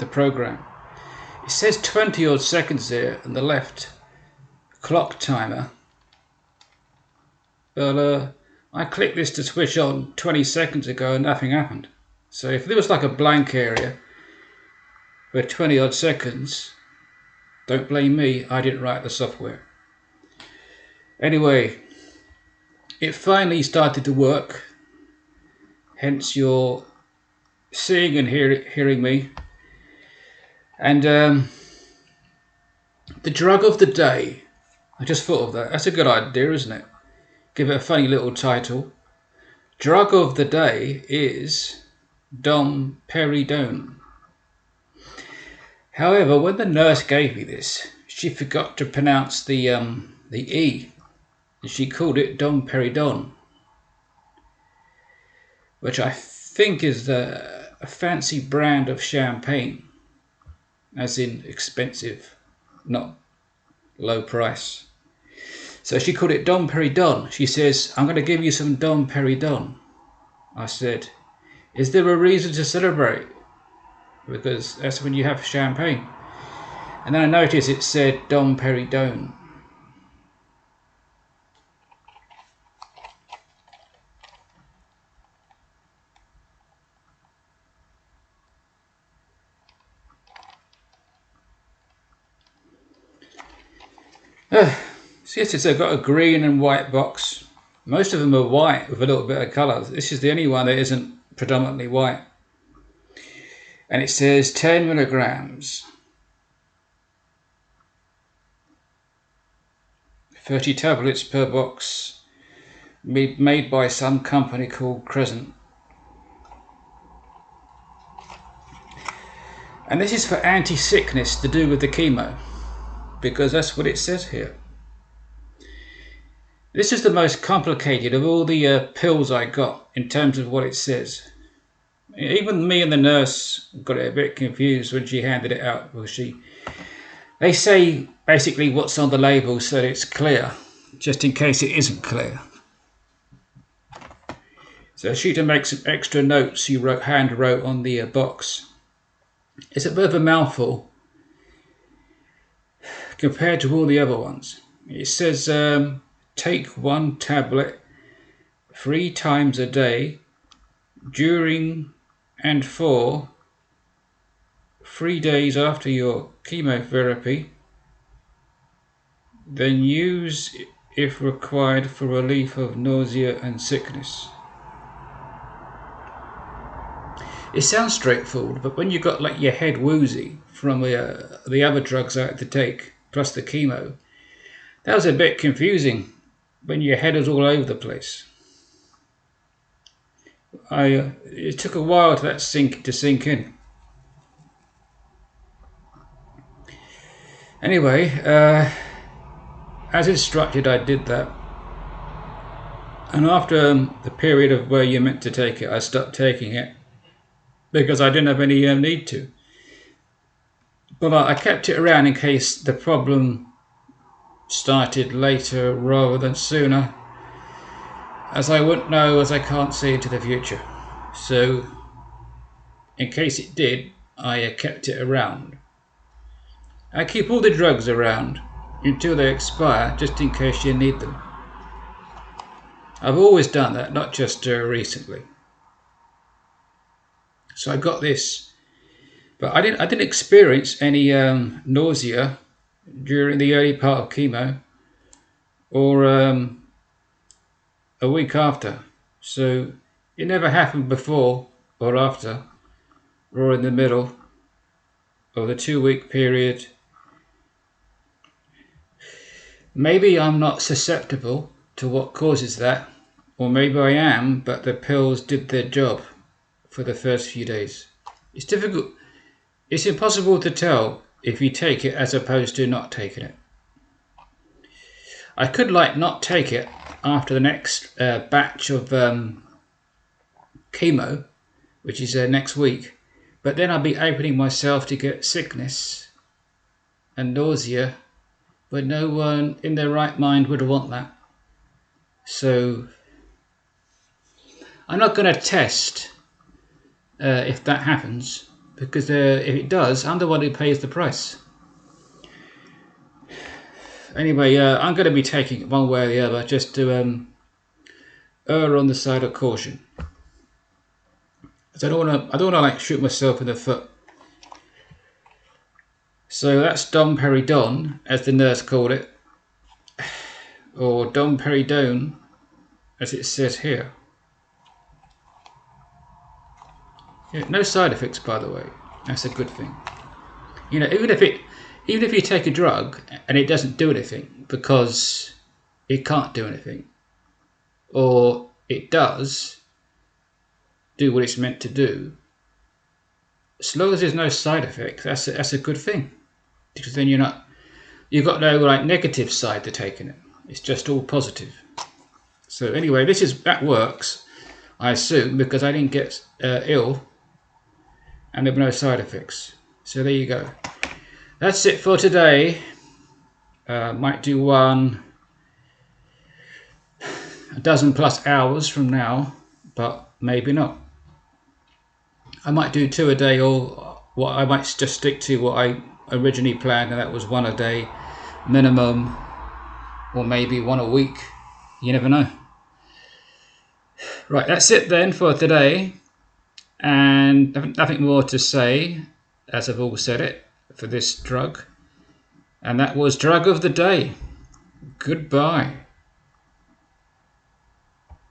the program. It says 20 odd seconds there on the left clock timer, but I clicked this to switch on 20 seconds ago and nothing happened. So if there was like a blank area for 20 odd seconds, don't blame me, I didn't write the software. Anyway, it finally started to work, hence you're seeing and hearing me. And the drug of the day, I just thought of that. That's a good idea, isn't it? Give it a funny little title. Drug of the day is Domperidone. However, when the nurse gave me this, she forgot to pronounce the E. She called it Domperidone, which I think is a fancy brand of champagne, as in expensive, not low price. So she called it Domperidone. She says, I'm going to give you some Domperidone. I said, is there a reason to celebrate? Because that's when you have champagne. And then I noticed it said Domperidone. See, it's got a green and white box. Most of them are white with a little bit of colour. This is the only one that isn't predominantly white. And it says 10 milligrams. 30 tablets per box. Made by some company called Crescent. And this is for anti-sickness to do with the chemo, because that's what it says here. This is the most complicated of all the pills I got in terms of what it says. Even me and the nurse got it a bit confused when she handed it out. Well, they say basically what's on the label so that it's clear, just in case it isn't clear. So she to make some extra notes you hand wrote on the box. It's a bit of a mouthful compared to all the other ones. It says take 1 tablet 3 times a day during and for 3 days after your chemotherapy, then use if required for relief of nausea and sickness. It sounds straightforward, but when you got like your head woozy from the other drugs I had to take plus the chemo, that was a bit confusing when your head was all over the place. It took a while to sink in. Anyway, as instructed, I did that, and after the period of where you're meant to take it, I stopped taking it because I didn't have any need to. But I kept it around in case the problem started later rather than sooner, as I wouldn't know, as I can't see into the future. So in case it did, I kept it around. I keep all the drugs around until they expire, just in case you need them. I've always done that, not just recently. So I got this, but I didn't experience any nausea during the early part of chemo or a week after. So it never happened before or after or in the middle of the 2-week period. Maybe I'm not susceptible to what causes that, or maybe I am, but the pills did their job for the first few days. It's difficult. It's impossible to tell if you take it as opposed to not taking it. I could not take it after the next batch of chemo, which is next week, but then I'd be opening myself to get sickness and nausea, but no one in their right mind would want that. So I'm not going to test if that happens, because if it does, I'm the one who pays the price. Anyway, I'm going to be taking it one way or the other, just to err on the side of caution. I don't want to like shoot myself in the foot. So that's Domperidone, as the nurse called it, or Domperidone, as it says here. Yeah, no side effects, by the way. That's a good thing. You know, even if you take a drug and it doesn't do anything because it can't do anything, or it does do what it's meant to do, as long as there's no side effects, that's a good thing, because then you've got no like negative side to taking it. It's just all positive. So anyway, that works, I assume, because I didn't get ill and there were no side effects. So there you go. That's it for today. Might do one a dozen plus hours from now, but maybe not. I might do 2 a day, or what I might just stick to what I originally planned, and that was 1 a day minimum, or maybe 1 a week. You never know. Right, that's it then for today, and nothing more to say, as I've all said it, for this drug. And that was Drug of the Day. Goodbye.